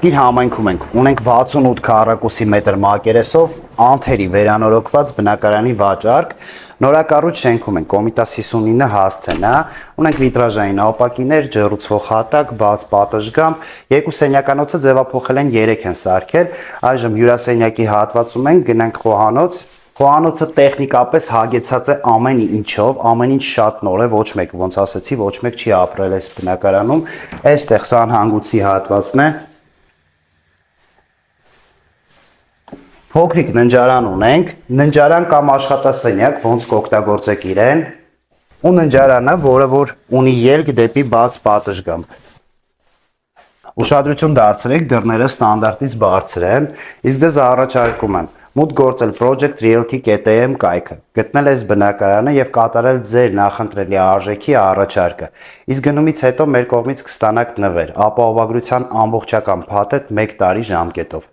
Պատկիր համայնքում ունենք 68 քառակուսի մետր մակերեսով անթերի վերանորոգված բնակարանի վաճառք, նորակառույց շենքում են Կոմիտաս 59 հասցենա, ունենք վիտրաժային ապակիներ, ջեռուցվող հատակ, բաց պատշգամբ, երկու սենյականոցը ձևափոխել են 3 են սարքել, այժմ հյուրասենյակի հատվածում են, գնանք խոհանոց, խոհանոցը տեխնիկապես հագեցած է ամեն ինչով, ամեն ինչ շատ նոր է, ոչ մեկ, ոնց ասեցի, ոչ մեկ չի ապրել այս բնակարանում, այստեղ սանհանգույցի հատվածն է, փոքրիկ ննջարան ունենք, ննջարան կամ աշխատասենյակ, ոնց կօգտագործեք իրեն, ու ննջարանը, որը որ ունի ելք դեպի բաց պատշգամբ։ Ուշադրություն դարձրեք, դռները ստանդարտից բարձր են, իսկ ձեզ առաջարկում եմ մուտք գործել projectrealty.am կայքը, գտնել այս բնակարանը եւ կատարել ձեր նախընտրելի արժեքի առաջարկը։ Իսկ գնումից հետո մեր կողմից կստանաք նվեր, ապահովագրության ամբողջական փաթեթ 1 տարի ժամկետով։